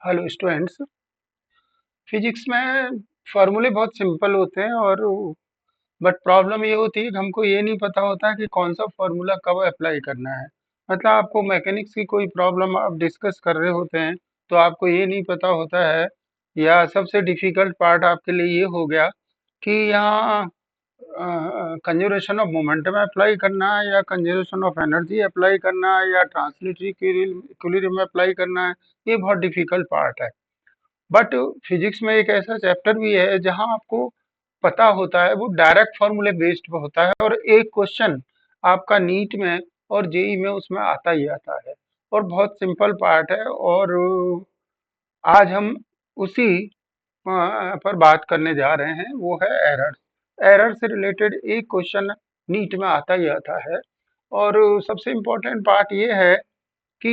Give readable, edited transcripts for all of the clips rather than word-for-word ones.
Hello students. Physics में फॉर्मूले बहुत सिंपल होते हैं और बट प्रॉब्लम ये होती है कि हमको ये नहीं पता होता कि कौन सा फॉर्मूला कब अप्लाई करना है। मतलब आपको मैकेनिक्स की कोई प्रॉब्लम आप डिस्कस कर रहे होते हैं तो आपको ये नहीं पता होता है, या सबसे डिफिकल्ट पार्ट आपके लिए ये हो गया कि यहाँ कंजर्वेशन ऑफ मोमेंटम अप्लाई करना है या कंजर्वेशन ऑफ एनर्जी अप्लाई करना है या ट्रांसलेटरी इक्विलिब्रियम अप्लाई करना है। ये बहुत डिफिकल्ट पार्ट है। बट फिजिक्स में एक ऐसा चैप्टर भी है जहां आपको पता होता है, वो डायरेक्ट फॉर्मूले बेस्ड पे होता है और एक क्वेश्चन आपका नीट में और जेई में उसमें आता ही आता है और बहुत सिंपल पार्ट है। और आज हम उसी पर बात करने जा रहे हैं, वो है एरर। एरर से रिलेटेड एक क्वेश्चन नीट में आता ही आता है और सबसे इम्पोर्टेंट पार्ट ये है कि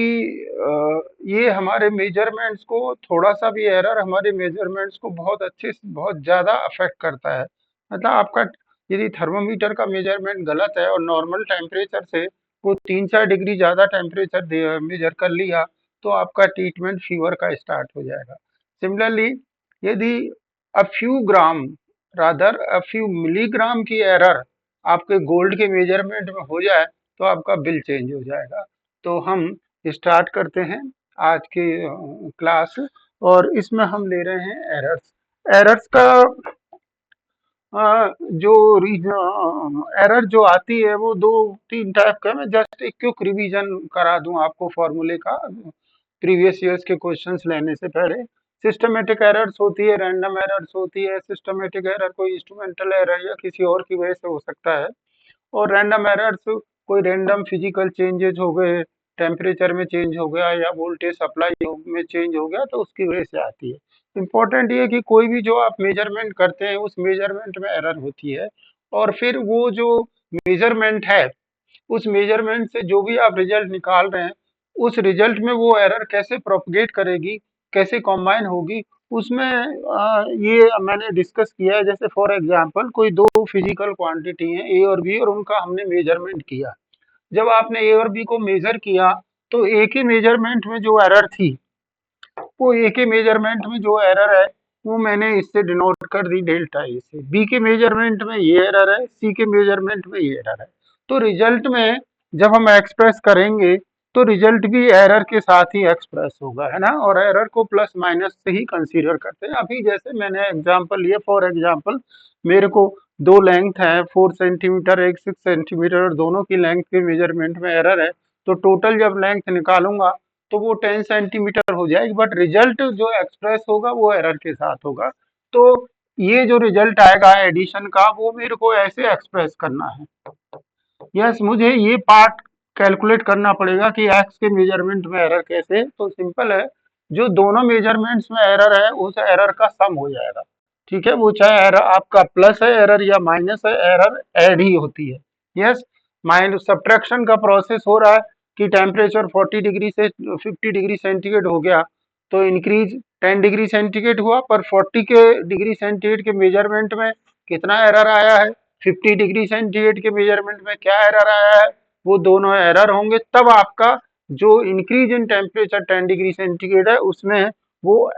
ये हमारे मेजरमेंट्स को, थोड़ा सा भी एरर हमारे मेजरमेंट्स को बहुत अच्छे से बहुत ज़्यादा अफेक्ट करता है। मतलब आपका यदि थर्मोमीटर का मेजरमेंट गलत है और नॉर्मल टेम्परेचर से वो 3-4 डिग्री ज़्यादा टेम्परेचर मेजर कर लिया तो आपका ट्रीटमेंट फीवर का स्टार्ट हो जाएगा। सिमिलरली यदि a few gram, rather a few milligram की एरर आपके गोल्ड के मेजरमेंट में हो जाए तो आपका बिल चेंज हो जाएगा। तो हम स्टार्ट करते हैं आज की क्लास। और इसमें हम ले रहे हैं एरर्स। एरर्स का जो एरर जो आती है वो दो तीन टाइप का। मैं जस्ट एक क्विक रिवीजन करा दूं आपको फॉर्मूले का प्रीवियस ईयर्स के क्वेश्चंस लेने से पहले। सिस्टमेटिक एरर्स होती है, रैंडम एरर्स होती है। सिस्टमेटिक एरर कोई इंस्ट्रूमेंटल एरर या किसी और की वजह से हो सकता है, और रैंडम एरर्स कोई रैंडम फिजिकल चेंजेस हो गए, टेम्परेचर में चेंज हो गया या वोल्टेज सप्लाई में चेंज हो गया तो उसकी वजह से आती है। इम्पोर्टेंट ये है कि कोई भी जो आप मेजरमेंट करते हैं उस मेजरमेंट में एरर होती है, और फिर वो जो मेजरमेंट है उस मेजरमेंट से जो भी आप रिजल्ट निकाल रहे हैं उस रिजल्ट में वो एरर कैसे प्रोपगेट करेगी, कैसे कॉम्बाइन होगी, उसमें ये मैंने डिस्कस किया है। जैसे फॉर एग्जांपल कोई दो फिजिकल क्वांटिटी हैं ए और बी और उनका हमने मेजरमेंट किया। जब आपने ए और बी को मेजर किया तो एक ही मेजरमेंट में जो एरर थी, वो एक ही मेजरमेंट में जो एरर है वो मैंने इससे डिनोट कर दी डेल्टा ए से। बी के मेजरमेंट में ये एरर है, सी के मेजरमेंट में ये एरर है। तो रिजल्ट में जब हम एक्सप्रेस करेंगे तो रिजल्ट भी एरर के साथ ही एक्सप्रेस होगा, है ना। और एरर को प्लस माइनस से ही कंसीडर करते हैं। अभी जैसे मैंने एग्जांपल लिया, फॉर एग्जांपल मेरे को दो लेंथ है 4 सेंटीमीटर, एक 6 सेंटीमीटर, और दोनों की लेंथ के मेजरमेंट में एरर है, तो टोटल जब लेंथ निकालूंगा तो वो 10 सेंटीमीटर हो जाएगी, बट रिजल्ट जो एक्सप्रेस होगा वो एरर के साथ होगा। तो ये जो रिजल्ट आएगा एडिशन का वो मेरे को ऐसे एक्सप्रेस करना है। यस, मुझे ये पार्ट कैलकुलेट करना पड़ेगा कि एक्स के मेजरमेंट में एरर कैसे। तो सिंपल है, जो दोनों मेजरमेंट्स में एरर है उस एरर का सम हो जाएगा। ठीक है, वो चाहे एरर आपका प्लस है एरर या माइनस है, एरर ऐड ही होती है। यस, माइनस सब्ट्रैक्शन का प्रोसेस हो रहा है कि टेम्परेचर 40 डिग्री से 50 डिग्री सेंटीग्रेड हो गया तो इंक्रीज 10 डिग्री सेंटीग्रेड हुआ, पर 40 डिग्री सेंटीग्रेड के मेजरमेंट में कितना एरर आया है, 50 डिग्री सेंटीग्रेड के मेजरमेंट में क्या एरर आया है, वो दोनों एरर होंगे तब आपका जो increase in temperature 10 degree centigrade है उसमें वो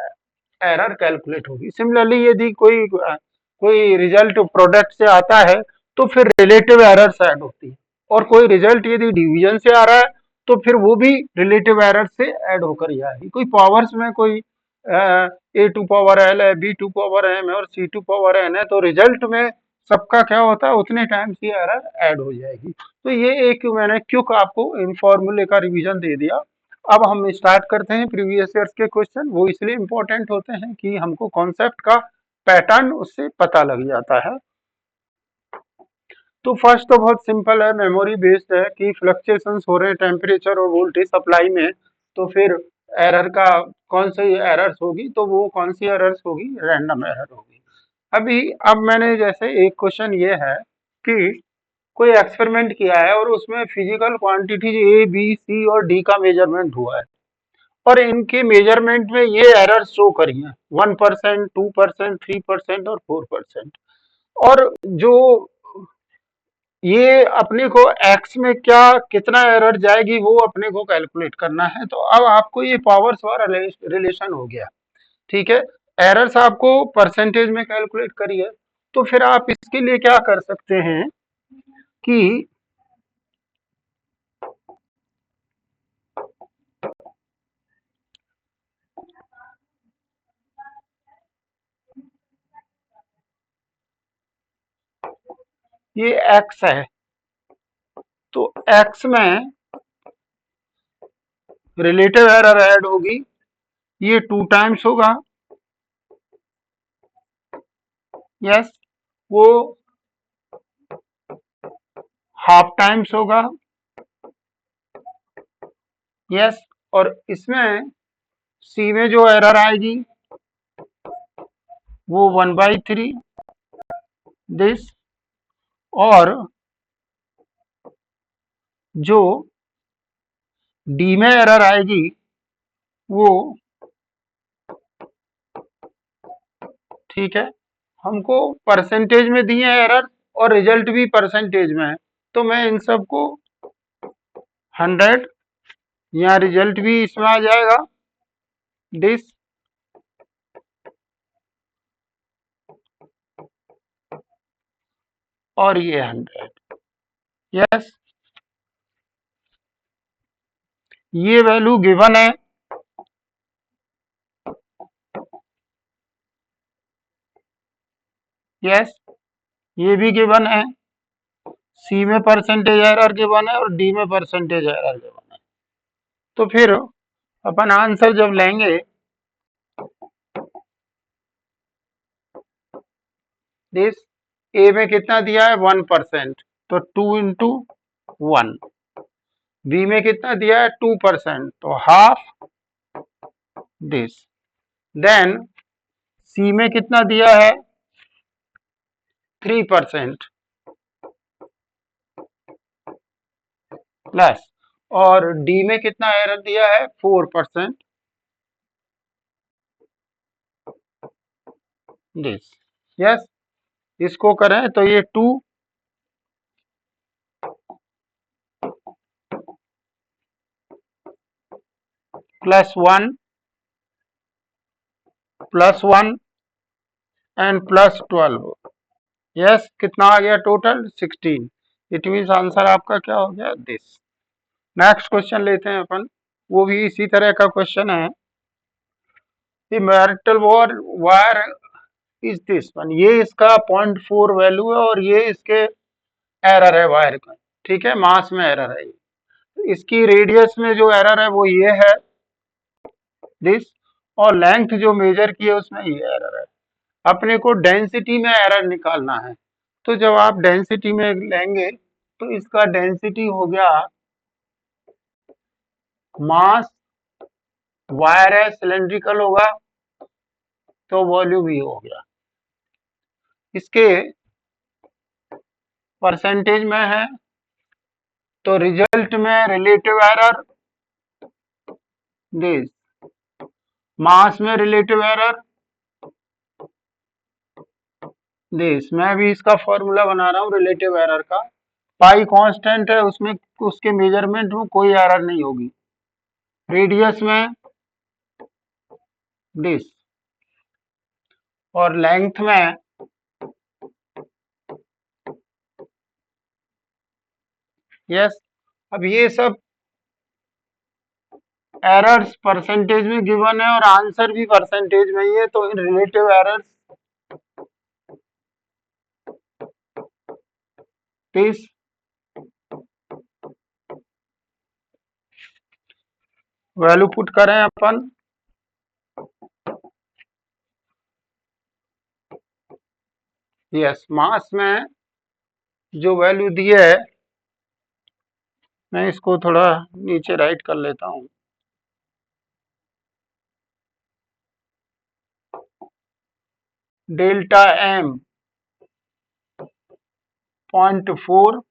एरर कैलकुलेट होगी। सिमिलरली यदि कोई रिजल्ट प्रोडक्ट से आता है तो फिर रिलेटिव एरर्स ऐड होती है, और कोई रिजल्ट यदि डिवीजन से आ रहा है तो फिर वो भी रिलेटिव एरर से ऐड होकर ही आएगी। कोई पावर्स में कोई ए टू पावर एल है, बी टू पावर एम है और सी टू पावर एन है, तो रिजल्ट में सबका क्या होता है, उतने टाइम्स ये एरर ऐड हो जाएगी। तो ये एक मैंने क्यों आपको इन फॉर्मूले का रिवीजन दे दिया। अब हम स्टार्ट करते हैं प्रीवियस ईयर्स के क्वेश्चन। वो इसलिए इम्पोर्टेंट होते हैं कि हमको कॉन्सेप्ट का पैटर्न उससे पता लग जाता है। तो फर्स्ट तो बहुत सिंपल है, मेमोरी बेस्ड है कि फ्लक्चुएशंस हो रहे हैं टेम्परेचर और वोल्टेज सप्लाई में, तो फिर एरर का कौन सी एरर्स होगी, तो वो कौन सी एरर्स होगी, रैंडम एरर होगी। अब मैंने जैसे एक क्वेश्चन ये है कि कोई एक्सपेरिमेंट किया है और उसमें physical quantity A B C और डी का मेजरमेंट हुआ है और इनके मेजरमेंट में ये एरर शो करी है 1%, 2%, 3% और 4%। और जो ये अपने को एक्स में क्या कितना एरर जाएगी वो अपने को कैलकुलेट करना है। तो अब आपको ये पावर्स वाला रिलेशन हो गया, ठीक है। एरर्स आपको परसेंटेज में कैलकुलेट करिए। तो फिर आप इसके लिए क्या कर सकते हैं कि ये एक्स है, तो एक्स में रिलेटिव एरर ऐड होगी, ये 2 टाइम्स होगा, यस। वो हाफ टाइम्स होगा, यस। और इसमें सी में जो एरर आएगी वो 1/3 दिस। और जो डी में एरर आएगी वो, ठीक है, हमको परसेंटेज में दिए हैं एरर और रिजल्ट भी परसेंटेज में है, तो मैं इन सबको 100, यहाँ रिजल्ट भी इसमें आ जाएगा दिस, और ये 100, यस। ये वैल्यू गिवन है, यस। ये भी गिवन है, सी में परसेंटेज एरर गिवन है और डी में परसेंटेज एरर गिवन है। तो फिर अपन आंसर जब लेंगे, दिस, ए में कितना दिया है 1%, तो 2 × 1। बी में कितना दिया है 2%, तो हाफ दिस। देन सी में कितना दिया है 3% प्लस, और डी में कितना एरर दिया है 4% दिस, यस। इसको करें तो ये 2 +1 +1 एंड +12, यस। कितना आ गया टोटल 16। इट मीन्स आंसर आपका क्या हो गया दिस। नेक्स्ट क्वेश्चन लेते हैं अपन, वो भी इसी तरह का क्वेश्चन है। Marital war wire is this one, ये इसका 0.4 वैल्यू है और ये इसके एरर है वायर का, ठीक है, मास में एरर है। इसकी रेडियस में जो एरर है वो ये है दिस, और लेंथ जो मेजर की है उसमें ये एरर है। अपने को डेंसिटी में एरर निकालना है। तो जब आप डेंसिटी में लेंगे तो इसका डेंसिटी हो गया, मास वायर है सिलेंड्रिकल होगा तो वॉल्यूम ही हो गया। इसके परसेंटेज में है तो रिजल्ट में रिलेटिव एरर दिस, मास में रिलेटिव एरर दिस। मैं भी इसका फॉर्मूला बना रहा हूँ रिलेटिव एरर का। पाई कांस्टेंट है, उसमें उसके मेजरमेंट में कोई एरर नहीं होगी। रेडियस में दिस, और लेंथ में यस। अब ये सब एरर्स परसेंटेज में गिवन है और आंसर भी परसेंटेज में ही है, तो इन relative errors this value put करें अपन, यस। मास में जो वैल्यू दी है, मैं इसको थोड़ा नीचे राइट कर लेता हूँ, delta M 0.4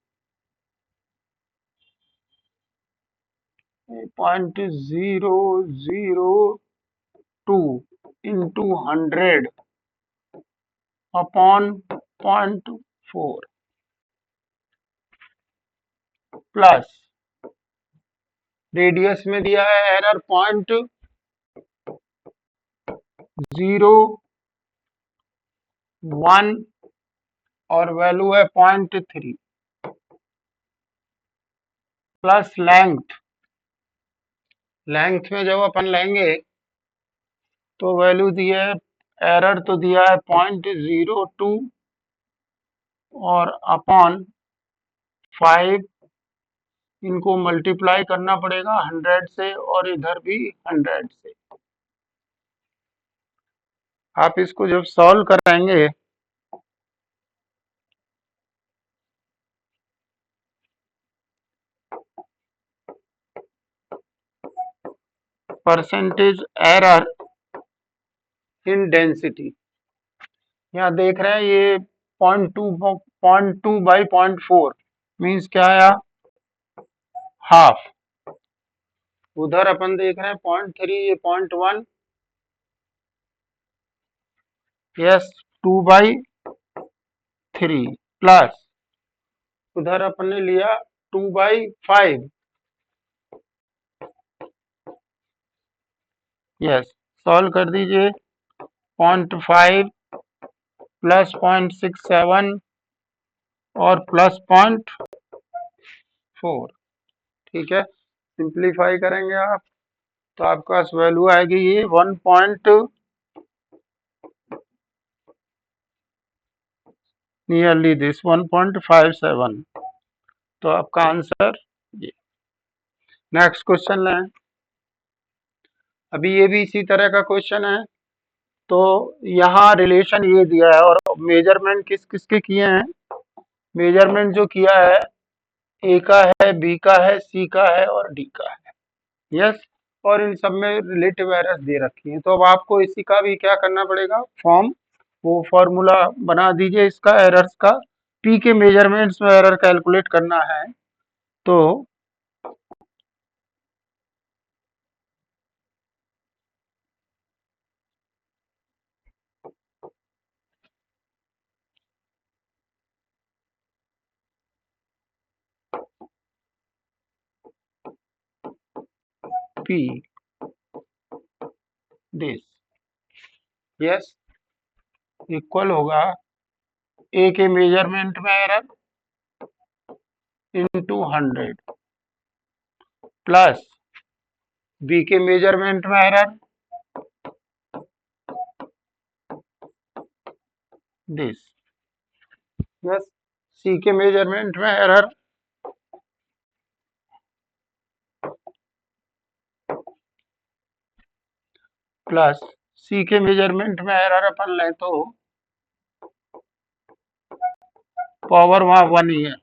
0.002 into 100 upon 0.4, plus radius में दिया है एरर 0.01 और वैल्यू है 0.3 प्लस लेंथ में जब अपन लेंगे तो वैल्यू दी है, एरर तो दिया है 0.02 और अपॉन 5, इनको मल्टीप्लाई करना पड़ेगा 100 से और इधर भी 100 से। आप इसको जब सॉल्व कराएंगे परसेंटेज एरर इन डेंसिटी, यहाँ देख रहे हैं ये 0.2 बाई 0.4 मीन्स क्या आया, हाफ। उधर अपन देख रहे हैं 0.3, ये 0.1, यस 2/3 प्लस उधर अपन ने लिया 2/5, यस सॉल्व कर दीजिए 0.5 प्लस 0.67 और प्लस 0.4, ठीक है। सिंप्लीफाई करेंगे आप तो आपके पास वैल्यू आएगी ये 1.57, तो आपका आंसर ये। नेक्स्ट क्वेश्चन लें, अभी ये भी इसी तरह का क्वेश्चन है। तो यहाँ रिलेशन ये दिया है और मेजरमेंट किस किस के किए हैं, मेजरमेंट जो किया है ए का है, बी का है, सी का है और डी का है, यस, और इन सब में रिलेटिव एरर्स दे रखी हैं। तो अब आपको इसी का भी क्या करना पड़ेगा, वो फॉर्मूला बना दीजिए इसका एरर्स का, पी के मेजरमेंट्स में एरर कैलकुलेट करना है। तो पी दिस, यस, इक्वल होगा ए के मेजरमेंट में एरर इंटू 100 प्लस बी के मेजरमेंट में एरर दिस, यस, सी के मेजरमेंट में एरर प्लस सी के मेजरमेंट में एरर अपन लें तो पावर वहां 1 ही है,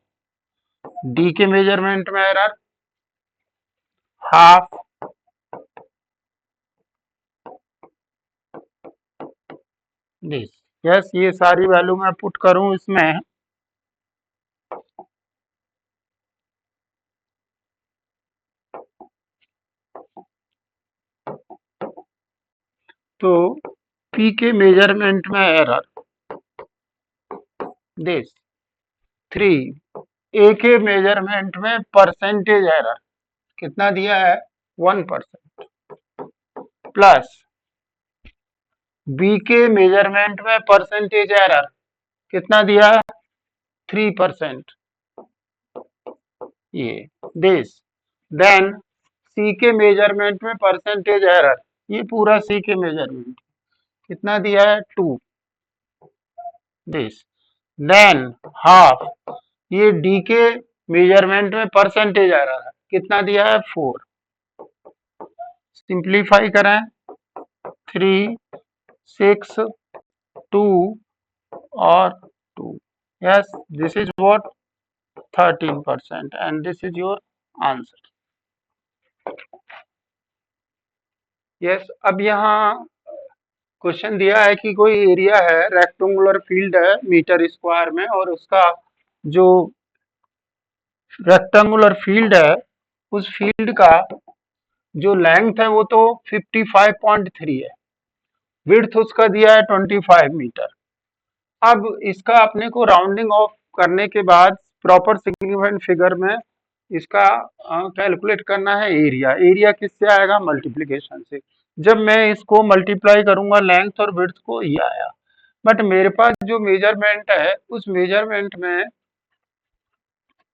डी के मेजरमेंट में एरर हाफ दिस, यस, ये सारी वैल्यू मैं पुट करूं इसमें तो पी के मेजरमेंट में एरर दिस 3, ए के मेजरमेंट में परसेंटेज एरर कितना दिया है 1% प्लस बी के मेजरमेंट में परसेंटेज एरर कितना दिया है 3%, ये दिस, देन सी के मेजरमेंट में परसेंटेज एरर, ये पूरा सी के मेजरमेंट कितना दिया है 2 दिस, देन हाफ, ये डी के मेजरमेंट में परसेंटेज एरर है कितना दिया है 4, सिंप्लीफाई करें 3, 6, 2 और 2, yes, this is what 13% and this is your answer, yes। अब यहाँ क्वेश्चन दिया है कि कोई एरिया है, रेक्टेंगुलर फील्ड है मीटर स्क्वायर में और उसका जो रेक्टेंगुलर फील्ड है उस फील्ड का जो लेंथ है वो तो 55.3 है, विड्थ उसका दिया है 25 मीटर। अब इसका अपने को राउंडिंग ऑफ करने के बाद प्रॉपर सिग्निफिकेंट फिगर में इसका कैलकुलेट करना है एरिया। एरिया किससे आएगा? मल्टीप्लीकेशन से। जब मैं इसको मल्टीप्लाई करूंगा लेंथ और विड्थ को, ये आया। बट मेरे पास जो मेजरमेंट है उस मेजरमेंट में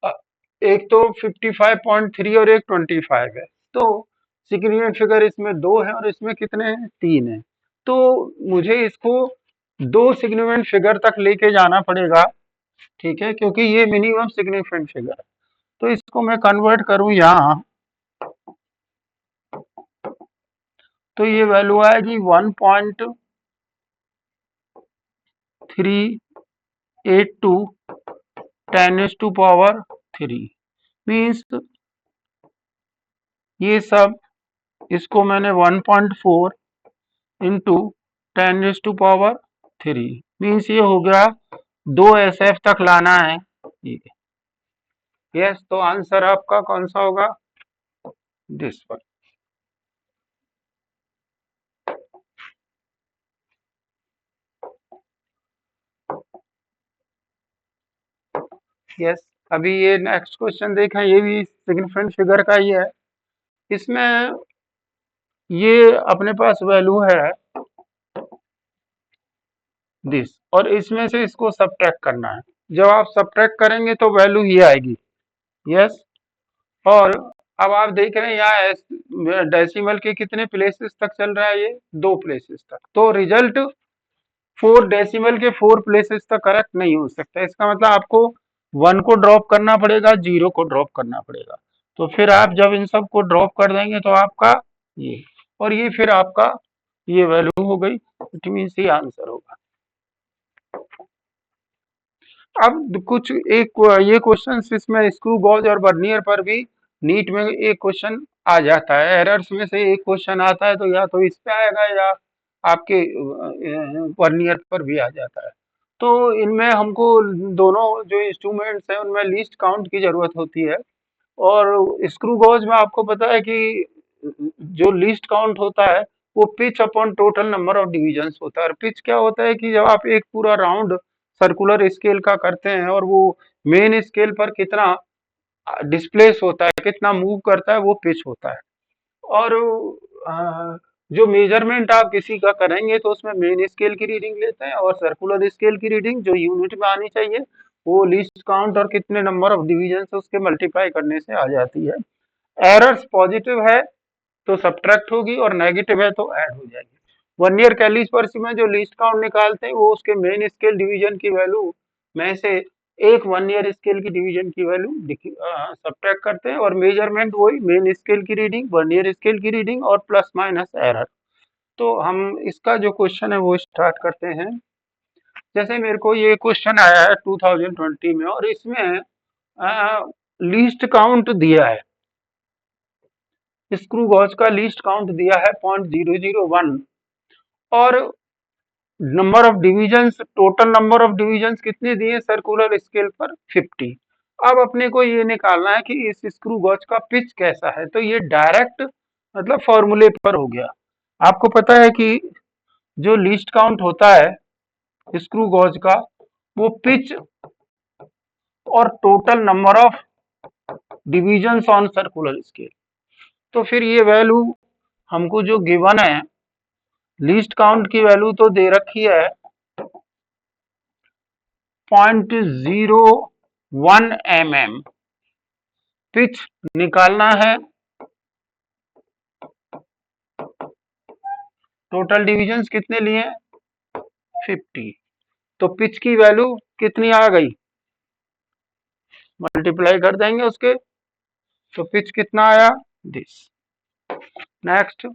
अ, एक तो 55.3 और एक 25 है। तो सिग्निफिकेंट फिगर इसमें दो है और इसमें कितने हैं? तीन है। तो मुझे इसको दो सिग्निफिकेंट फिगर तक लेके जाना पड़ेगा, ठीक है, क्योंकि ये मिनिमम सिग्निफिकेंट फिगर है। तो इसको मैं कन्वर्ट करूं यहाँ, तो ये वैल्यू आएगी 1.382 10⁻³ मीन्स ये सब, इसको मैंने 1.4 इंटू 10⁻³ मीन्स ये हो गया 2 SF तक लाना है। यस, तो आंसर आपका कौन सा होगा? This one. यस, अभी ये नेक्स्ट क्वेश्चन देखें, ये भी सिग्निफिकेंट फिगर का ही है। इसमें ये अपने पास वैल्यू है दिस, और इसमें से इसको सब्ट्रैक्ट करना है। जब आप सब्ट्रैक्ट करेंगे तो वैल्यू ये आएगी। यस, और अब आप देख रहे हैं यहाँ डेसिमल के कितने प्लेसेस तक चल रहा है? ये 2 प्लेसेस तक। तो रिजल्ट 4 डेसिमल के 4 प्लेसेस तक करेक्ट नहीं हो सकता। इसका मतलब आपको 1 को ड्रॉप करना पड़ेगा, 0 को ड्रॉप करना पड़ेगा। तो फिर आप जब इन सब को ड्रॉप कर देंगे तो आपका ये, और ये फिर आपका ये वैल्यू हो गई। इट मीन्स ये आंसर होगा। अब कुछ एक ये क्वेश्चन इसमें स्क्रू गॉज और वर्नियर पर भी नीट में एक क्वेश्चन आ जाता है। एरर्स में से एक क्वेश्चन आता है, तो या तो इस पे आएगा या आपके वर्नियर पर भी आ जाता है। तो इनमें हमको दोनों जो इंस्ट्रूमेंट्स हैं उनमें लीस्ट काउंट की जरूरत होती है। और स्क्रू गॉज में आपको पता है कि जो लीस्ट काउंट होता है वो pitch upon total number of divisions होता है। और पिच क्या होता है कि जब आप एक पूरा राउंड सर्कुलर स्केल का करते हैं और वो मेन स्केल पर कितना डिस्प्लेस होता है, कितना मूव करता है, वो पिच होता है। और जो मेजरमेंट आप किसी का करेंगे तो उसमें मेन स्केल की रीडिंग लेते हैं, और सर्कुलर स्केल की रीडिंग जो यूनिट में आनी चाहिए वो लीस्ट काउंट और कितने नंबर ऑफ डिवीजन उसके मल्टीप्लाई करने से आ जाती है। एरर्स पॉजिटिव है तो सब्ट्रैक्ट होगी और नेगेटिव है तो ऐड हो जाएगी। वर्नियर कैलिपर्स में जो लीस्ट काउंट निकालते हैं वो उसके मेन स्केल डिवीजन की वैल्यू में से एक वर्नियर स्केल की डिवीजन की वैल्यू सब्ट्रैक्ट करते हैं, और मेजरमेंट वही मेन स्केल की रीडिंग, वर्नियर स्केल की रीडिंग और प्लस माइनस एरर। तो हम इसका जो क्वेश्चन है वो स्टार्ट करते हैं। जैसे मेरे को ये क्वेश्चन आया है 2020 में, और इसमें लीस्ट काउंट दिया है, स्क्रू गॉज का लीस्ट काउंट दिया है 0.001, और number of divisions, total number of divisions कितने दिए सर्कुलर स्केल पर? 50। अब अपने को ये निकालना है कि इस स्क्रू गॉज का पिच कैसा है। तो ये डायरेक्ट मतलब फॉर्मूले पर हो गया। आपको पता है कि जो लीस्ट काउंट होता है स्क्रू गॉज का वो पिच और total number of divisions on circular scale. तो फिर ये वैल्यू हमको जो गिवन है, लीस्ट काउंट की वैल्यू तो दे रखी है 0.01 mm, पिच निकालना है, टोटल डिविजन्स कितने लिए? 50। तो पिच की वैल्यू कितनी आ गई? मल्टीप्लाई कर देंगे उसके, तो पिच कितना आया? This. Next,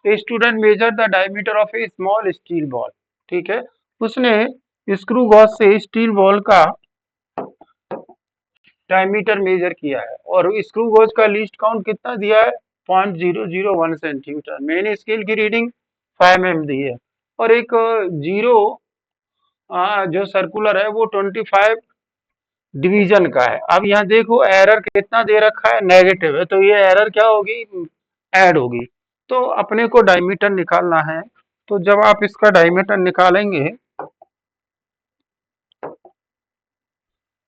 a student measure the diameter of A small steel ball. ठीक है, उसने स्क्रू गॉज से स्टील बॉल का डायमीटर मेजर किया है, और स्क्रू गॉज का लीस्ट काउंट कितना दिया है? 0.001 सेंटीमीटर। मेन स्केल की रीडिंग 5 mm दी है, और एक जीरो जो सर्कुलर है वो 25 डिवीजन का है। अब यहाँ देखो एरर कितना दे रखा है? नेगेटिव है, तो ये एरर क्या होगी? ऐड होगी। तो अपने को डायमीटर निकालना है। तो जब आप इसका डायमीटर निकालेंगे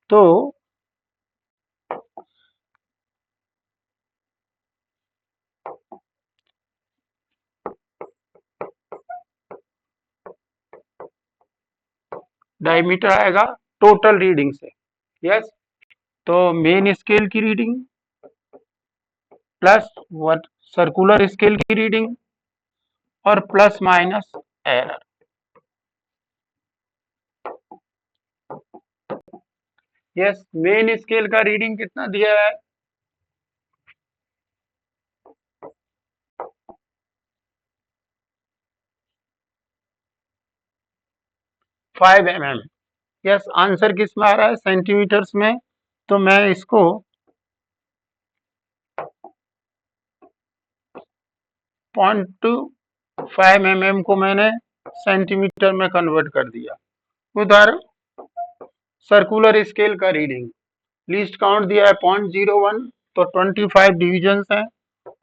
तो डायमीटर आएगा टोटल रीडिंग से। यस, तो मेन स्केल की reading plus what circular scale की रीडिंग और plus minus error. Yes, main scale का रीडिंग कितना दिया है? 5 mm। यस, आंसर किस में आ रहा है? सेंटीमीटर्स में। तो मैं इसको 0.5 mm को मैंने सेंटीमीटर में कन्वर्ट कर दिया। उधर सर्कुलर स्केल का रीडिंग लीस्ट काउंट दिया है 0.01, तो 25 डिविजन्स हैं,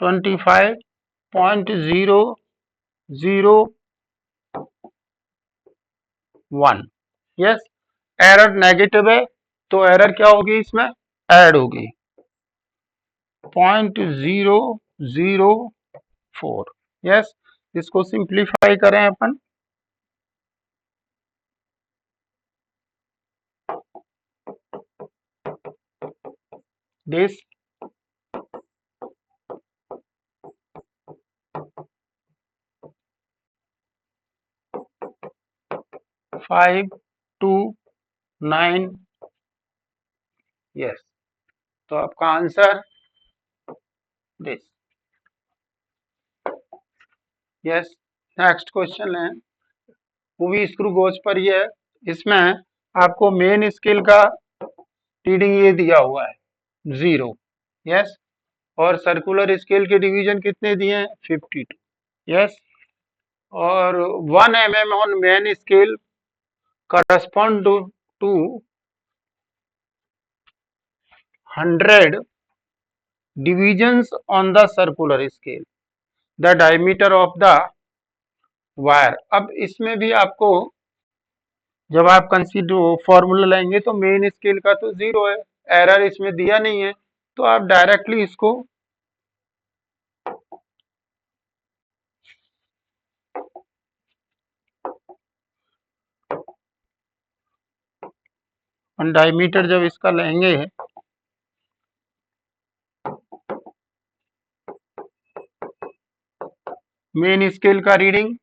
25.001। यस, एरर नेगेटिव है, तो एरर क्या होगी इसमें? ऐड होगी 0.004। यस, इसको सिंप्लीफाई करें अपन, दिस 529। यस, तो आपका answer this. Yes, next question है मूवी स्क्रू गोज पर। ये इसमें आपको मेन स्केल का रीडिंग ये दिया हुआ है 0। यस, और सर्कुलर स्केल के डिवीजन कितने दिए हैं? 52। यस, और 1 mm on main scale correspond to 100 divisions on the circular scale, the diameter of the wire। अब इसमें भी आपको जब आप कंसीडर फॉर्मूला लेंगे तो मेन स्केल का तो 0 है, एरर इसमें दिया नहीं है, तो आप डायरेक्टली इसको डायमीटर जब इसका लेंगे मेन स्केल का रीडिंग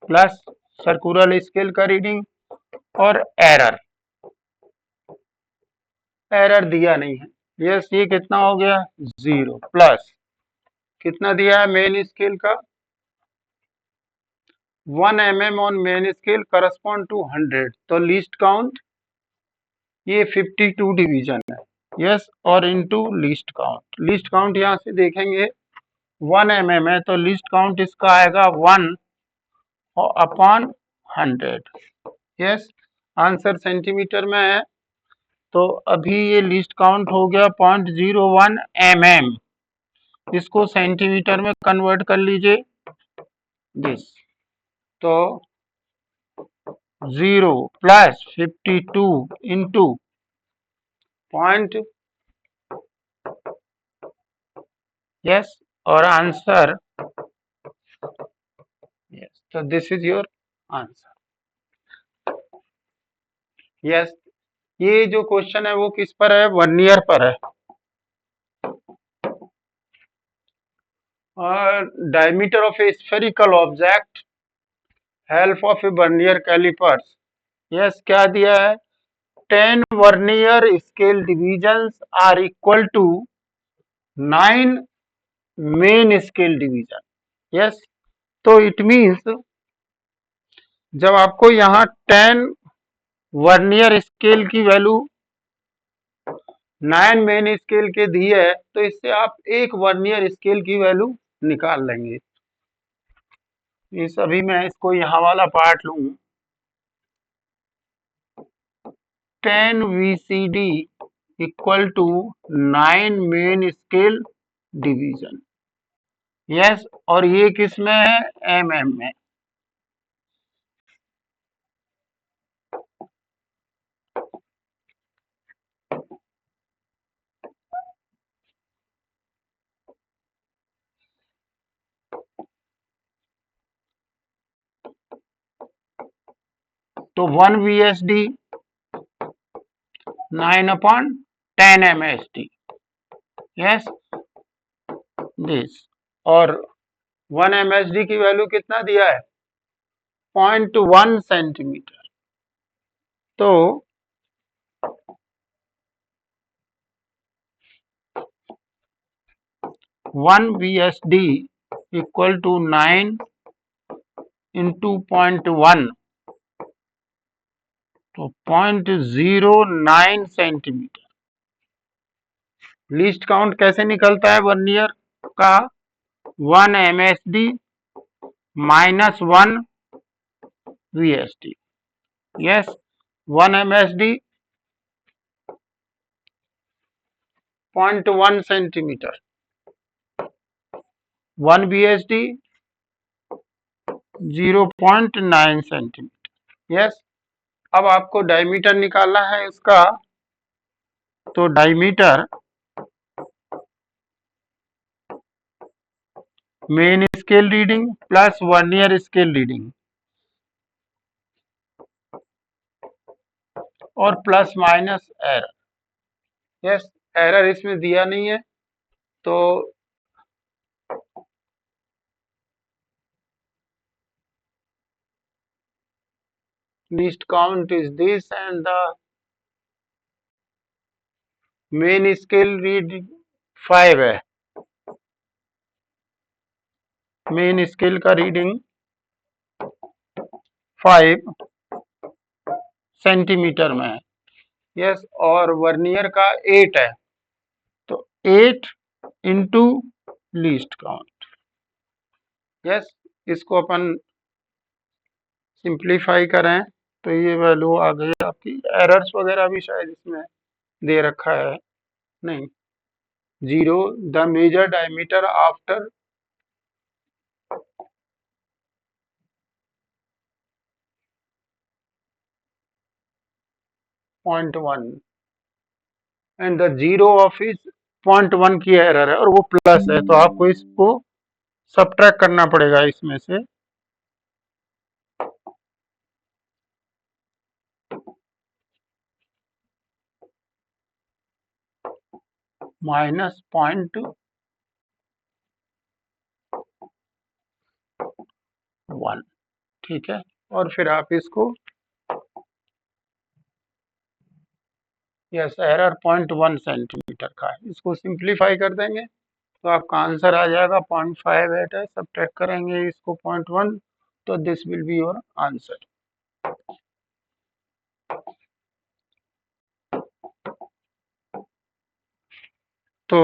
प्लस सर्कुलर स्केल का रीडिंग और एरर दिया नहीं है। यस, ये कितना हो गया? 0 प्लस कितना दिया है मेन स्केल का? 1 mm on main scale correspond to 100, तो लीस्ट काउंट ये 52 डिवीजन है। यस, और इनटू लीस्ट काउंट यहाँ से देखेंगे 1 mm है, तो लीस्ट काउंट इसका आएगा 1 अपॉन 100। यस, आंसर सेंटीमीटर में है, तो अभी ये लीस्ट काउंट हो गया 0.01 mm। इसको सेंटीमीटर में कन्वर्ट कर लीजिए दिस, तो 0 प्लस 52 इंटू पॉइंट। यस, और आंसर यस, तो this is your answer. Yes, ये जो क्वेश्चन है वो किस पर है? वर्नियर पर है। और diameter of a spherical object help of a vernier callipers. Yes, क्या दिया है? 10 vernier scale divisions are equal to 9 main scale division. Yes, तो इट मीन्स जब आपको यहाँ 10 वर्नियर स्केल की वैल्यू 9 मेन स्केल के दी है, तो इससे आप एक वर्नियर स्केल की वैल्यू निकाल लेंगे। इस अभी मैं इसको यहाँ वाला पार्ट लूँ, 10 VCD equal to 9 main scale division. Yes, और ये किस में है? MM में। तो 1 VSD 9/10 MSD, यस दिस, और 1 MSD की वैल्यू कितना दिया है, 0.1 सेंटीमीटर। तो 1 VSD इक्वल टू 9 इंटू 0.1, तो 0.09 सेंटीमीटर। लीस्ट काउंट कैसे निकलता है वर्नियर का, 1 MSD minus 1 VSD, yes 1 MSD 0.1 centimetre, 1 VSD 0.9 centimetre, yes. अब आपको डायमीटर निकालना है इसका, तो diameter main scale reading plus vernier scale reading और plus minus error, yes error इसमें दिया नहीं है, तो least count is this and the main scale reading 5 है, मेन स्केल का रीडिंग 5 सेंटीमीटर में है, यस, और वर्नियर का 8 है, तो 8 इंटू लीस्ट काउंट, यस। इसको अपन सिंप्लीफाई करें तो ये वैल्यू आ गई आपकी, एरर्स वगैरह भी शायद इसमें दे रखा है, नहीं, 0 the major diameter after 0.1 and the 0 of is 0.1 की एरर है और वो प्लस है, तो आपको इसको सब्ट्रैक्ट करना पड़ेगा इसमें से, -0.1, ठीक है, और फिर आप इसको, यस एरर 0.1 सेंटीमीटर का है, इसको सिंप्लीफाई कर देंगे तो आपका आंसर आ जाएगा 0.58 है, सब्ट्रैक्ट करेंगे इसको 0.1, तो this will be your answer. तो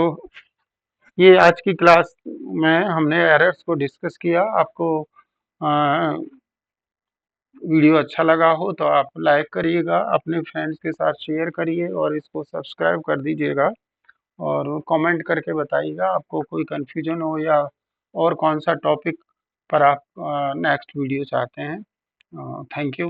ये आज की क्लास में हमने एरर्स को डिस्कस किया। आपको वीडियो अच्छा लगा हो तो आप लाइक करिएगा, अपने फ्रेंड्स के साथ शेयर करिए और इसको सब्सक्राइब कर दीजिएगा और कमेंट करके बताइएगा आपको कोई कन्फ्यूजन हो या और कौन सा टॉपिक पर आप नेक्स्ट वीडियो चाहते हैं। Thank you.